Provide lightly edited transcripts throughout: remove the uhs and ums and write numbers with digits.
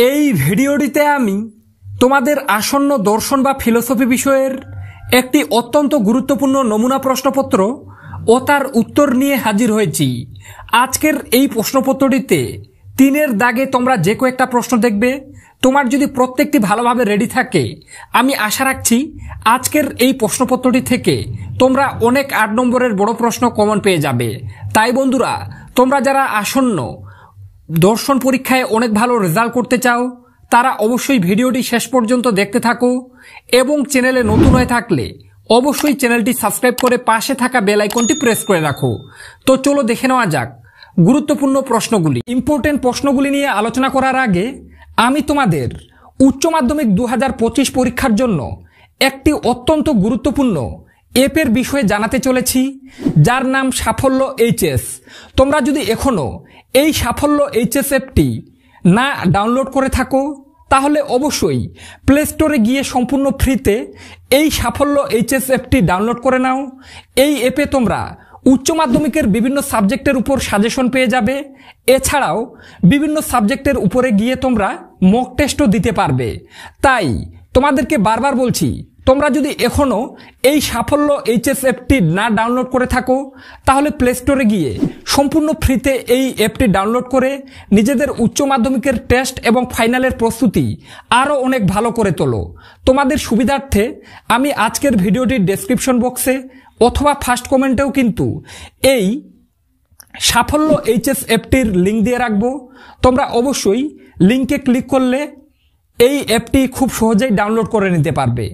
এই ভিডিওটিতে আমি তোমাদের আসন্ন দর্শন বা ফিলোসফি বিষয়ের একটি অত্যন্ত গুরুত্বপূর্ণ নমুনা প্রশ্নপত্র ও তার উত্তর নিয়ে হাজির হয়েছি। আজকের এই প্রশ্নপত্রটিতে 3-এর দাগে তোমরা যে কয়েকটা প্রশ্ন দেখবে, তোমার যদি প্রত্যেকটি ভালোভাবে রেডি থাকে, আমি আশা রাখছি আজকের এই প্রশ্নপত্রটি থেকে তোমরা অনেক 8 নম্বরের বড় প্রশ্ন কমন পেয়ে যাবে। তাই বন্ধুরা, তোমরা যারা আসন্ন দর্শন পরীক্ষায় অনেক ভালো রেজাল্ট করতে চাও, তারা অবশ্যই ভিডিওটি শেষ পর্যন্ত দেখতে থাকো এবং চ্যানেলে নতুন হয়ে থাকলে অবশ্যই চ্যানেলটি সাবস্ক্রাইব করে পাশে থাকা বেল আইকনটি প্রেস করে রাখো। তো চলো দেখে নেওয়া যাক গুরুত্বপূর্ণ প্রশ্নগুলি। ইম্পর্টেন্ট প্রশ্নগুলি নিয়ে আলোচনা করার আগে আমি তোমাদের উচ্চ মাধ্যমিক 2025 পরীক্ষার জন্য একটি অত্যন্ত গুরুত্বপূর্ণ অ্যাপের বিষয়ে জানাতে চলেছি, যার নাম সাফল্য এইচএস। তোমরা যদি এখনো এই সাফল্য এইচএস অ্যাপটি না ডাউনলোড করে থাকো, তাহলে অবশ্যই প্লে স্টোরে গিয়ে সম্পূর্ণ ফ্রিতে এই সাফল্য এইচএস অ্যাপটি ডাউনলোড করে নাও। এই অ্যাপে তোমরা উচ্চ মাধ্যমিকের বিভিন্ন সাবজেক্টের উপর সাজেশন পেয়ে যাবে। এছাড়াও বিভিন্ন সাবজেক্টের উপরে গিয়ে তোমরা মক টেস্টও দিতে পারবে। তাই তোমাদেরকে বারবার বলছি, তোমরা যদি এখনো এই সাফল্য এইচএস অ্যাপটি না ডাউনলোড করে থাকো, তাহলে প্লে স্টোরে গিয়ে সম্পূর্ণ ফ্রিতে এই অ্যাপটি ডাউনলোড করে নিজেদের উচ্চ মাধ্যমিকের টেস্ট এবং ফাইনালের প্রস্তুতি আরও অনেক ভালো করে তোলো। তোমাদের সুবিধার্থে আমি আজকের ভিডিওটির ডেসক্রিপশন বক্সে অথবা ফার্স্ট কমেন্টেও কিন্তু এই সাফল্য এইচএস অ্যাপটির লিঙ্ক দিয়ে রাখবো। তোমরা অবশ্যই লিঙ্কে ক্লিক করলে এই অ্যাপটি খুব সহজেই ডাউনলোড করে নিতে পারবে।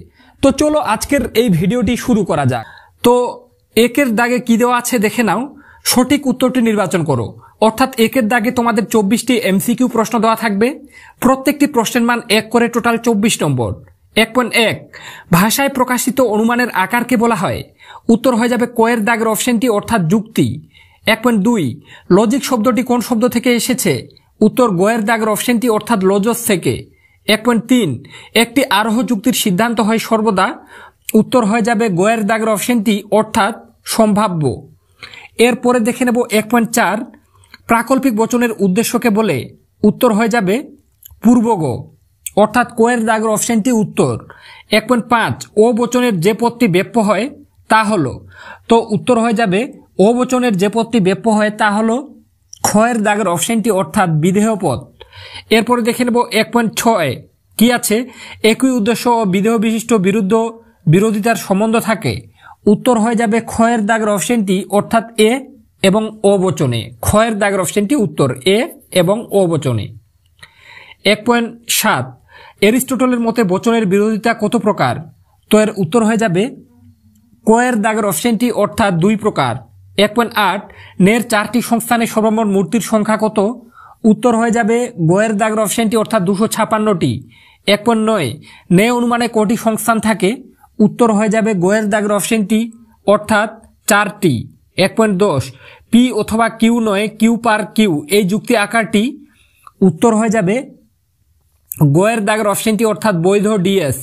তো চলো আজকের এই ভিডিওটি শুরু করা যাক। তো একের দাগে কি দেওয়া আছে দেখে নাও, সঠিক উত্তরটি নির্বাচন করো। অর্থাৎ একের দাগে তোমাদের 24টি এমসিকিউ প্রশ্ন দেওয়া থাকবে, প্রত্যেকটি প্রশ্নের মান 1 করে, টোটাল 24 নম্বর। 1.1 ভাষায় প্রকাশিত অনুমানের আকারকে বলা হয়। উত্তর হয়ে যাবে কয়ের দাগের অপশনটি, অর্থাৎ যুক্তি। 1.2 লজিক শব্দটি কোন শব্দ থেকে এসেছে? উত্তর গয়ের দাগের অপশনটি, অর্থাৎ লজস থেকে। 1.3 একটি আরোহ যুক্তির সিদ্ধান্ত হয় সর্বদা। উত্তর হয়ে যাবে গয়ের দাগের অপশনটি, অর্থাৎ সম্ভাব্য। এরপরে দেখে নেব 1.4 প্রাকল্পিক বচনের উদ্দেশ্যকে বলে। উত্তর হয়ে যাবে পূর্বগ, অর্থাৎ কোয়ের দাগের অপশনটি উত্তর। 1.5 ও বচনের যে পদটি ব্যাপ্য হয় তা হলো। তো উত্তর হয়ে যাবে ও বচনের যে পদটি ব্যাপ্য হয় তা হলো ক্ষয়ের দাগের অপশনটি, অর্থাৎ বিধেয় পদ। এরপরে দেখে নেব 1.6 কি আছে? একই উদ্দেশ্য ও বিধেয় বিশিষ্ট বিরোধিতার সম্বন্ধ থাকে। উত্তর হয়ে যাবে ক্ষয়ের দাগের অপশনটি, অর্থাৎ এ এবং ও বচনে। ক্ষয়ের দাগের অপশনটি উত্তর, এ এবং ও বচনে। 1.7 এরিস্টটলের মতে বচনের বিরোধিতা কত প্রকার? তো এর উত্তর হয়ে যাবে কয়ের দাগের অপশনটি, অর্থাৎ 2 প্রকার। 1.8 নের 4টি সংস্থানে সর্বমোট মূর্তির সংখ্যা কত? উত্তর হয়ে যাবে গয়ের দাগের অপশনটি, অর্থাৎ 256টি। 1.9 নে অনুমানে কটি সংস্থান থাকে? উত্তর হয়ে যাবে গয়ের দাগের অপশনটি, অর্থাৎ 4টি। 1.10 পি অথবা কিউ নয়, কিউ পার কিউ এই যুক্তি আকারটি? উত্তর হয়ে যাবে গয়ের দাগের অপশনটি, অর্থাৎ বৈধ ডিএস।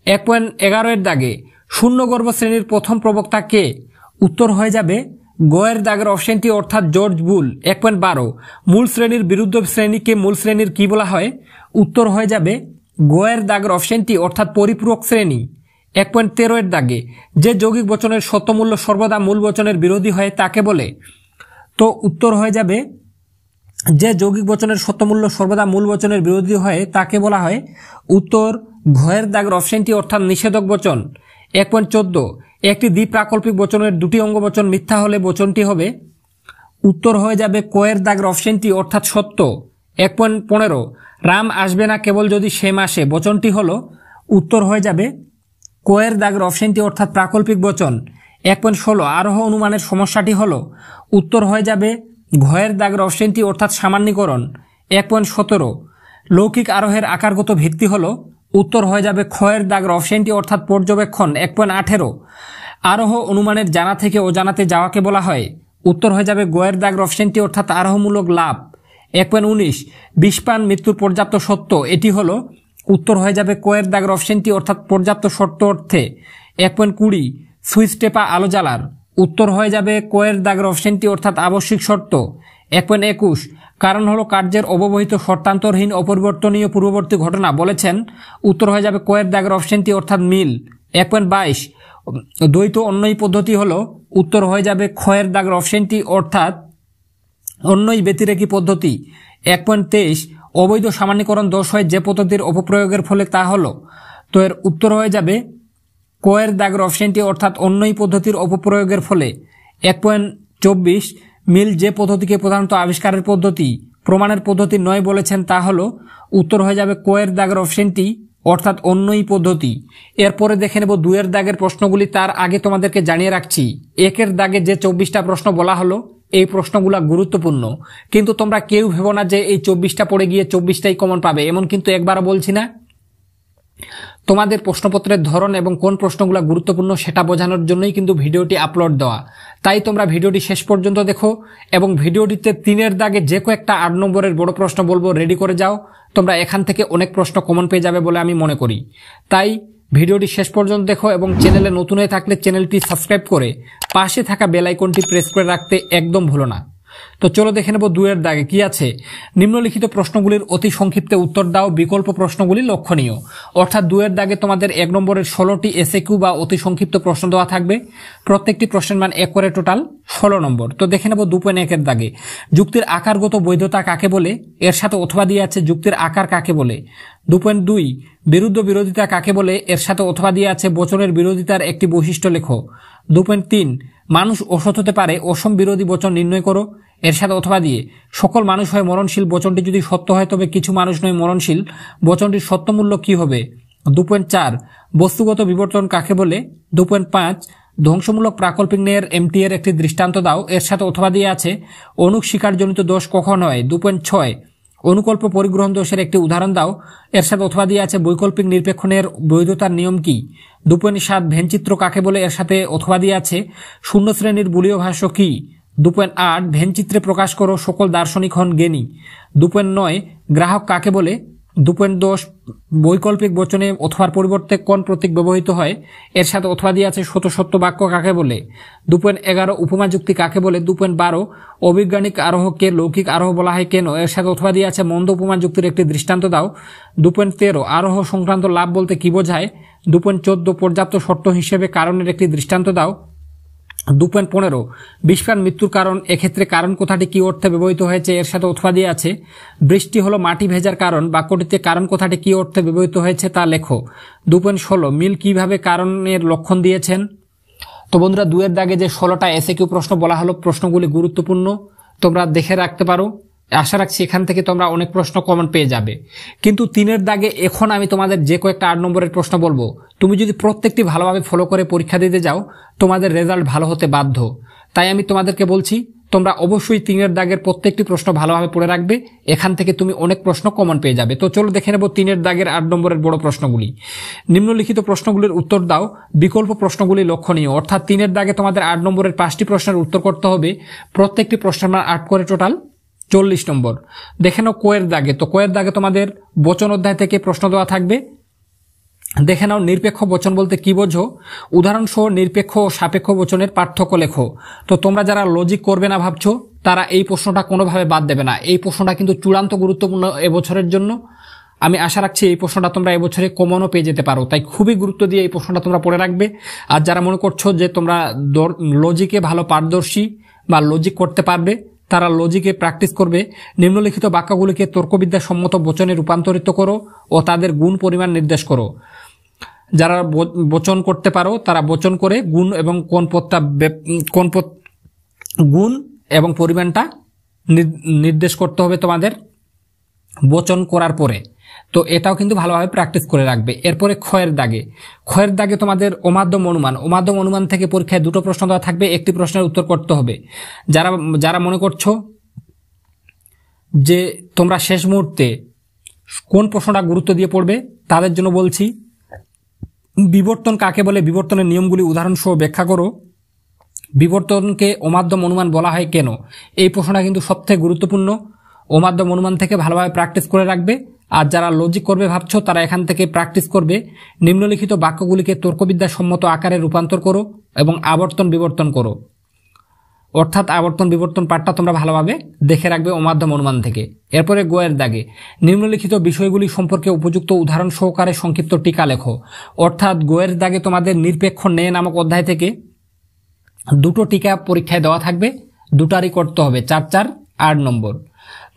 1.11 এর দাগে শূন্যগর্ভ শ্রেণীর প্রথম প্রবক্তা কে? উত্তর হয়ে যাবে গয়ের দাগের অপশনটি, অর্থাৎ জর্জ বুল। 1.12 মূল শ্রেণীর বিরুদ্ধ শ্রেণীকে মূল শ্রেণীর কি বলা হয়? উত্তর হয়ে যাবে গয়ের দাগের অপশনটি, অর্থাৎ পরিপূরক শ্রেণী। 1.13 এর দাগে যে যৌগিক বচনের সত্যমূল্য সর্বদা মূল বচনের বিরোধী হয় তাকে বলে। তো উত্তর হয়ে যাবে যে যৌগিক বচনের সত্যমূল্য সর্বদা মূল বচনের বিরোধী হয় তাকে বলা হয়। উত্তর ঘয়ের দাগের অপশনটি, অর্থাৎ নিষেধক বচন। 1.14 একটি দ্বিপ্রাকল্পিক বচনের 2টি অঙ্গ বচন মিথ্যা হলে বচনটি হবে। উত্তর হয়ে যাবে কয়ের দাগের অপশনটি, অর্থাৎ সত্য। 1.15 রাম আসবে না কেবল যদি সেম আসে বচনটি হলো। উত্তর হয়ে যাবে কয়ের দাগের অপশনটি, অর্থাৎ প্রাকল্পিক বচন। 1.16 আরোহ অনুমানের সমস্যাটি হলো। উত্তর হয়ে যাবে ঘয়ের দাগের অপশনটি, অর্থাৎ সামান্যীকরণ। 1.17 লৌকিক আরোহের আকারগত ভিত্তি হলো। উত্তর হয়ে যাবে ক্ষয়ের দাগের অপশনটি, অর্থাৎ পর্যবেক্ষণ। 1.18 আরোহ অনুমানের জানা থেকে অজানাতে যাওয়াকে বলা হয়। উত্তর হয়ে যাবে গয়ের দাগের অপশনটি, অর্থাৎ আরোহমূলক লাভ। 1.19 বিষপান মৃত্যুর পর্যাপ্ত সত্য এটি হলো। উত্তর হয়ে যাবে কয়ের দাগের অপশনটি, অর্থাৎ পর্যাপ্ত শর্ত অর্থে। 1.20 সুইচ টেপা আলো জ্বালার। উত্তর হয়ে যাবে কয়ের দাগের অপশনটি, অর্থাৎ আবশ্যিক শর্ত। 1.21 কারণ হলো কার্যের অব্যবহিত শর্তান্তরহীন অপরিবর্তনীয় পূর্ববর্তী ঘটনা বলেছেন। উত্তর হয়ে যাবে কয়ের দাগের অপশনটি অর্থাৎ মিল। 1.22 দ্বৈত অন্যই পদ্ধতি হলো, উত্তর হয়ে যাবে ক্ষয়ের দাগের অপশনটি অর্থাৎ অন্যই ব্যতিরেকী পদ্ধতি। 1.23 অবৈধ সামান্যীকরণ দোষ হয় যে পদ্ধতির অপপ্রয়োগের ফলে তা হলো, তো এর উত্তর হয়ে যাবে কয়ের দাগের অপশনটি অর্থাৎ অন্যই পদ্ধতির অপপ্রয়োগের ফলে। 1.24 মিল যে পদ্ধতিকে প্রধানত আবিষ্কারের পদ্ধতি প্রমাণের পদ্ধতি নয় বলেছেন তা হলো, উত্তর হয়ে যাবে কয়ের দাগের অপশনটি অর্থাৎ অন্যই পদ্ধতি। এরপরে দেখে নেব 2 দাগের প্রশ্নগুলি। তার আগে তোমাদেরকে জানিয়ে রাখছি 1 দাগে যে 24টা প্রশ্ন বলা হলো এই প্রশ্নগুলো গুরুত্বপূর্ণ, কিন্তু তোমরা কেউ ভেবো না যে এই 24টা পড়ে গিয়ে 24টাই কমন পাবে, এমন কিন্তু একবারও বলছি না। তোমাদের প্রশ্নপত্রের ধরন এবং কোন প্রশ্নগুলো গুরুত্বপূর্ণ সেটা বোঝানোর জন্যই কিন্তু ভিডিওটি আপলোড দেওয়া। তাই তোমরা ভিডিওটি শেষ পর্যন্ত দেখো এবং ভিডিওটিতে 3 দাগে যে কয়েকটা 8 নম্বরের বড় প্রশ্ন বলবো রেডি করে যাও। তোমরা এখান থেকে অনেক প্রশ্ন কমন পেয়ে যাবে বলে আমি মনে করি। তাই ভিডিওটি শেষ পর্যন্ত দেখো এবং চ্যানেলে নতুন হয়ে থাকলে চ্যানেলটি সাবস্ক্রাইব করে পাশে থাকা বেল আইকনটি প্রেস করে রাখতে একদম ভুলো না। তো চলো দেখে নেব 2 দাগে কি আছে। নিম্নলিখিত প্রশ্নগুলির অতি সংক্ষিপ্তে উত্তর দাও, বিকল্প প্রশ্নগুলি লক্ষণীয়। অর্থাৎ 2 দাগে তোমাদের 1 নম্বরের 16টি এসএকিউ বা অতি সংক্ষিপ্ত প্রশ্ন দেওয়া থাকবে, প্রত্যেকটি প্রশ্নের মান 1 করে, টোটাল 16 নম্বর। তো দেখে নেব 2.1 দাগে যুক্তির আকারগত বৈধতা কাকে বলে, এর সাথে অথবা দিয়ে আছে যুক্তির আকার কাকে বলে। 2.2 বিরুদ্ধ বিরোধিতা কাকে বলে, এর সাথে অথবা দিয়ে আছে বচনের বিরোধিতার একটি বৈশিষ্ট্য লেখো। 2.3 মানুষ অসৎ হতে পারে, অসম বিরোধী বচন নির্ণয় করো, এর সাথে অথবা দিয়ে সকল মানুষ হয় মরণশীল, বচনটি যদি সত্য হয় তবে কিছু মানুষ নয় মরণশীল, বচনটির সত্যমূল্য কি হবে। 2.4 বস্তুগত বিবর্তন কাকে বলে। 2.5 ধ্বংসমূলক প্রাকল্পিক ন্যায়ের এমটি এর একটি দৃষ্টান্ত দাও, এর সাথে অথবা দিয়ে আছে অনুক শিকারজনিত দোষ কখন হয়। 2.6 অনুকল্প পরিগ্রহণ দোষের একটি উদাহরণ দাও, এর সাথে অথবা দিয়ে আছে বৈকল্পিক নিরপেক্ষ ন্যায়ের বৈধতার নিয়ম কি। 2.7 ভেনচিত্র কাকে বলে, এর সাথে অথবা দিয়ে আছে শূন্য শ্রেণীর বুলীয় ভাষ্য কি। 2.8 ভেনচিত্রে প্রকাশ করো সকল দার্শনিক হন জ্ঞানী। 2.9 গ্রাহক কাকে বলে। 2.10 বৈকল্পিক বচনে অথবার পরিবর্তে কোন প্রতীক ব্যবহৃত হয়, এর সাথে অথবা দিয়ে আছে শত সত্য বাক্য কাকে বলে। 2.11 উপমা যুক্তি কাকে বলে। 2.12 অবৈজ্ঞানিক আরোহকে লৌকিক আরোহ বলা হয় কেন, এর সাথে অথবা দিয়ে আছে মন্দ উপমা যুক্তির একটি দৃষ্টান্ত দাও। 2.13 আরোহ সংক্রান্ত লাভ বলতে কি বোঝায়। 2.14 পর্যাপ্ত শর্ত হিসেবে কারণের একটি দৃষ্টান্ত দাও। 2.15 বিষপান মৃত্যুর কারণ, এক্ষেত্রে কারণ কথাটি কি অর্থে ব্যবহৃত হয়েছে, এর সাথে অথবা দিয়ে আছে বৃষ্টি হলো মাটি ভেজার কারণ, বাক্যটিতে কারণ কথাটি কি অর্থে ব্যবহৃত হয়েছে তা লেখো। 2.16 মিল কিভাবে কারণের লক্ষণ দিয়েছেন। তো বন্ধুরা 2 দাগে যে 16টা এসএকিউ প্রশ্ন বলা হলো প্রশ্নগুলি গুরুত্বপূর্ণ, তোমরা দেখে রাখতে পারো। আশা রাখছি এখান থেকে তোমরা অনেক প্রশ্ন কমন পেয়ে যাবে। কিন্তু 3 দাগে এখন আমি তোমাদের যে কয়েকটা 8 নম্বরের প্রশ্ন বলবো, তুমি যদি প্রত্যেকটি ভালোভাবে ফলো করে পরীক্ষা দিতে যাও তোমাদের রেজাল্ট ভালো হতে বাধ্য। তাই আমি তোমাদেরকে বলছি তোমরা অবশ্যই 3 দাগের প্রত্যেকটি প্রশ্ন ভালোভাবে পড়ে রাখবে, এখান থেকে তুমি অনেক প্রশ্ন কমন পেয়ে যাবে। তো চলো দেখে নেব 3 দাগের 8 নম্বরের বড় প্রশ্নগুলি। নিম্নলিখিত প্রশ্নগুলির উত্তর দাও, বিকল্প প্রশ্নগুলি লক্ষণীয়। অর্থাৎ 3 দাগে তোমাদের 8 নম্বরের 5টি প্রশ্নের উত্তর করতে হবে, প্রত্যেকটি প্রশ্নের মান 8 করে, টোটাল 40 নম্বর। দেখে নাও কোয়ের দাগে। তো কোয়ের দাগে তোমাদের বচন অধ্যায় থেকে প্রশ্ন দেওয়া থাকবে। দেখে নাও নিরপেক্ষ বচন বলতে কি বোঝো, উদাহরণসহ নিরপেক্ষ ও সাপেক্ষ বচনের পার্থক্য লেখো। তো তোমরা যারা লজিক করবে না ভাবছো তারা এই প্রশ্নটা কোনোভাবে বাদ দেবে না, এই প্রশ্নটা কিন্তু চূড়ান্ত গুরুত্বপূর্ণ এবছরের জন্য। আমি আশা রাখছি এই প্রশ্নটা তোমরা এবছরে কমনও পেয়ে যেতে পারো, তাই খুবই গুরুত্ব দিয়ে এই প্রশ্নটা তোমরা পড়ে রাখবে। আর যারা মনে করছো যে তোমরা লজিকে ভালো পারদর্শী বা লজিক করতে পারবে তারা লজিকে প্র্যাকটিস করবে। নিম্নলিখিত বাক্যগুলিকে তর্কবিদ্যা সম্মত বচনে রূপান্তরিত করো ও তাদের গুণ পরিমাণ নির্দেশ করো। যারা বচন করতে পারো তারা বচন করে গুণ এবং গুণ এবং পরিমাণটা নির্দেশ করতে হবে তোমাদের বচন করার পরে। তো এটাও কিন্তু ভালোভাবে প্র্যাকটিস করে রাখবে। এরপরে ক্ষয়ের দাগে তোমাদের অমাধ্যম অনুমান থেকে পরীক্ষায় 2টো প্রশ্ন দেওয়া থাকবে, একটি প্রশ্নের উত্তর করতে হবে। যারা মনে করছো যে তোমরা শেষ মুহূর্তে কোন প্রশ্নটা গুরুত্ব দিয়ে পড়বে তাদের জন্য বলছি, বিবর্তন কাকে বলে, বিবর্তনের নিয়মগুলি উদাহরণ সহ ব্যাখ্যা করো। বিবর্তনকে অমাধ্যম অনুমান বলা হয় কেন, এই প্রশ্নটা কিন্তু সবথেকে গুরুত্বপূর্ণ। অমাধ্যম অনুমান থেকে ভালোভাবে প্র্যাকটিস করে রাখবে। আর যারা লজিক করবে ভাবছো তারা এখান থেকে প্র্যাকটিস করবে। নিম্নলিখিত বাক্যগুলিকে তর্কবিদ্যা সম্মত আকারে রূপান্তর করো এবং আবর্তন বিবর্তন করো। অর্থাৎ আবর্তন বিবর্তন পাঠটা তোমরা ভালোভাবে দেখে রাখবে অমাধ্যম অনুমান থেকে। এরপরে গোয়ের দাগে নিম্নলিখিত বিষয়গুলি সম্পর্কে উপযুক্ত উদাহরণ সহকারে সংক্ষিপ্ত টিকা লেখো। অর্থাৎ গোয়ের দাগে তোমাদের নিরপেক্ষ ন্যায় নামক অধ্যায় থেকে দুটো টিকা পরীক্ষায় দেওয়া থাকবে, দুটারই করতে হবে 4 4 8 নম্বর।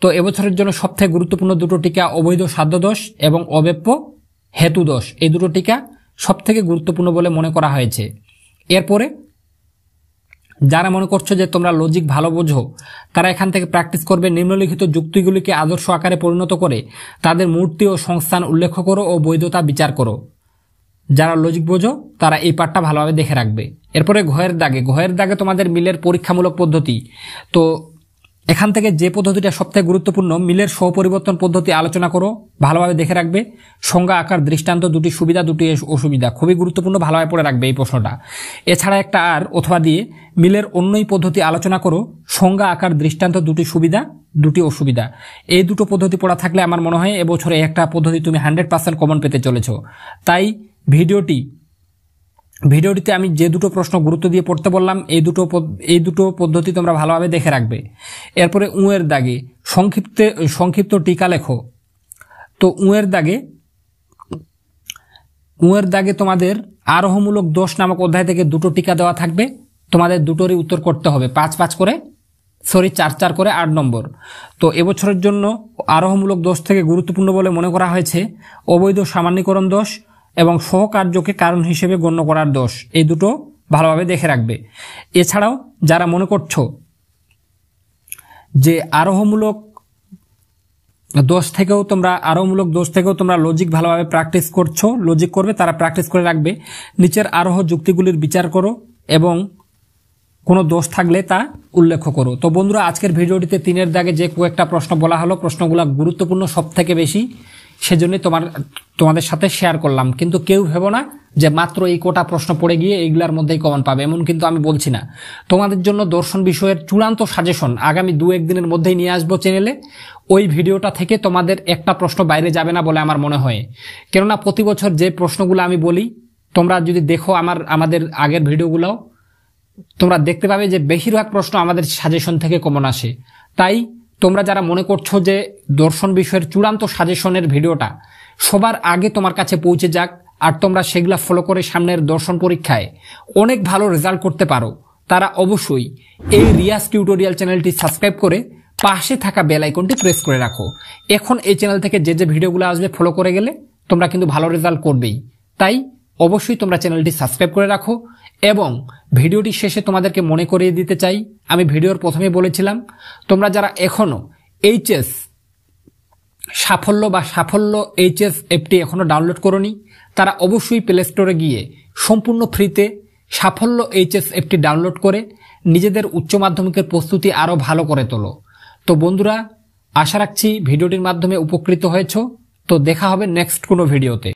তো এবছরের জন্য সবথেকে গুরুত্বপূর্ণ দুটো টিকা অবৈধ সাধ্যদোষ এবং অব্যাপ্য হেতুদোষ, এই দুটো টিকা সবথেকে গুরুত্বপূর্ণ বলে মনে করা হয়েছে। এরপরে যারা মনে করছো যে তোমরা লজিক ভালো বোঝো তারা এখান থেকে প্র্যাকটিস করবে। নিম্নলিখিত যুক্তিগুলিকে আদর্শ আকারে পরিণত করে তাদের মূর্তি ও সংস্থান উল্লেখ করো ও বৈধতা বিচার করো। যারা লজিক বোঝো তারা এই পাঠটা ভালোভাবে দেখে রাখবে। এরপরে ঘয়ের দাগে তোমাদের মিলের পরীক্ষামূলক পদ্ধতি। তো এখান থেকে যে পদ্ধতিটা সবথেকে গুরুত্বপূর্ণ, মিলের সহপরিবর্তন পদ্ধতি আলোচনা করো, ভালোভাবে দেখে রাখবে। সংজ্ঞা, আকার, দৃষ্টান্ত, দুটি সুবিধা দুটি অসুবিধা, খুবই গুরুত্বপূর্ণ, ভালোভাবে পড়ে রাখবে এই প্রশ্নটা। এছাড়া একটা আর অথবা দিয়ে মিলের অন্যই পদ্ধতি আলোচনা করো, সংজ্ঞা, আকার, দৃষ্টান্ত, দুটি সুবিধা দুটি অসুবিধা। এই দুটো পদ্ধতি পড়া থাকলে আমার মনে হয় এবছরে একটা পদ্ধতি তুমি 100% কমন পেতে চলেছ। তাই ভিডিওটিতে আমি যে দুটো প্রশ্ন গুরুত্ব দিয়ে পড়তে বললাম এই দুটো পদ্ধতি তোমরা ভালোভাবে দেখে রাখবে। এরপরে উঁয়ের দাগে সংক্ষিপ্ত টিকা লেখো। তো উঁয়ের দাগে তোমাদের আরোহমূলক দোষ নামক অধ্যায় থেকে দুটো টিকা দেওয়া থাকবে, তোমাদের দুটোরই উত্তর করতে হবে 4 4 করে 8 নম্বর। তো এবছরের জন্য আরোহমূলক দোষ থেকে গুরুত্বপূর্ণ বলে মনে করা হয়েছে অবৈধ সামান্যীকরণ দোষ এবং সহকার্যকে কারণ হিসেবে গণ্য করার দোষ, এই দুটো ভালোভাবে দেখে রাখবে। এছাড়াও যারা মনে করছো যে আরোহমূলক দোষ থেকেও তোমরা লজিক ভালোভাবে প্র্যাকটিস করবে, তারা প্র্যাকটিস করে রাখবে। নিচের আরোহ যুক্তিগুলির বিচার করো এবং কোনো দোষ থাকলে তা উল্লেখ করো। তো বন্ধুরা, আজকের ভিডিওটিতে 3-এর দাগে যে কয়েকটা প্রশ্ন বলা হলো, প্রশ্নগুলো গুরুত্বপূর্ণ সব থেকে বেশি, সেজন্যই তোমাদের সাথে শেয়ার করলাম। কিন্তু কেউ ভেবো না যে মাত্র এই কোটা প্রশ্ন পড়ে গিয়ে এইগুলার মধ্যেই কমন পাবে, এমন কিন্তু আমি বলছি না। তোমাদের জন্য দর্শন বিষয়ের চূড়ান্ত সাজেশন আগামী 2-1 দিনের মধ্যেই নিয়ে আসবো চ্যানেলে। ওই ভিডিওটা থেকে তোমাদের একটা প্রশ্ন বাইরে যাবে না বলে আমার মনে হয়। কেননা প্রতি বছর যে প্রশ্নগুলো আমি বলি, তোমরা যদি দেখো আমাদের আগের ভিডিওগুলো, তোমরা দেখতে পাবে যে বেশিরভাগ প্রশ্ন আমাদের সাজেশন থেকে কমন আসে। তাই তোমরা যারা মনে করছো যে দর্শন বিষয়ের চূড়ান্ত সাজেশনের ভিডিওটা সবার আগে তোমার কাছে পৌঁছে যাক আর তোমরা সেগুলা ফলো করে সামনের দর্শন পরীক্ষায় অনেক ভালো রেজাল্ট করতে পারো, তারা অবশ্যই এই রিয়াজ টিউটোরিয়াল চ্যানেলটি সাবস্ক্রাইব করে পাশে থাকা বেল আইকনটি প্রেস করে রাখো। এখন এই চ্যানেল থেকে যে ভিডিওগুলো আসবে ফলো করে গেলে তোমরা কিন্তু ভালো রেজাল্ট করবেই। তাই অবশ্যই তোমরা চ্যানেলটি সাবস্ক্রাইব করে রাখো। এবং ভিডিওটি শেষে তোমাদেরকে মনে করিয়ে দিতে চাই, আমি ভিডিওর প্রথমে বলেছিলাম তোমরা যারা এখনো এইচএস সাফল্য এইচএস অ্যাপটি এখনো ডাউনলোড করোনি, তারা অবশ্যই প্লে স্টোরে গিয়ে সম্পূর্ণ ফ্রিতে সাফল্য এইচএস অ্যাপটি ডাউনলোড করে নিজেদের উচ্চ মাধ্যমিকের প্রস্তুতি আরো ভালো করে তোলো। তো বন্ধুরা, আশা রাখছি ভিডিওটির মাধ্যমে উপকৃত হয়েছো। তো দেখা হবে নেক্সট কোনো ভিডিওতে।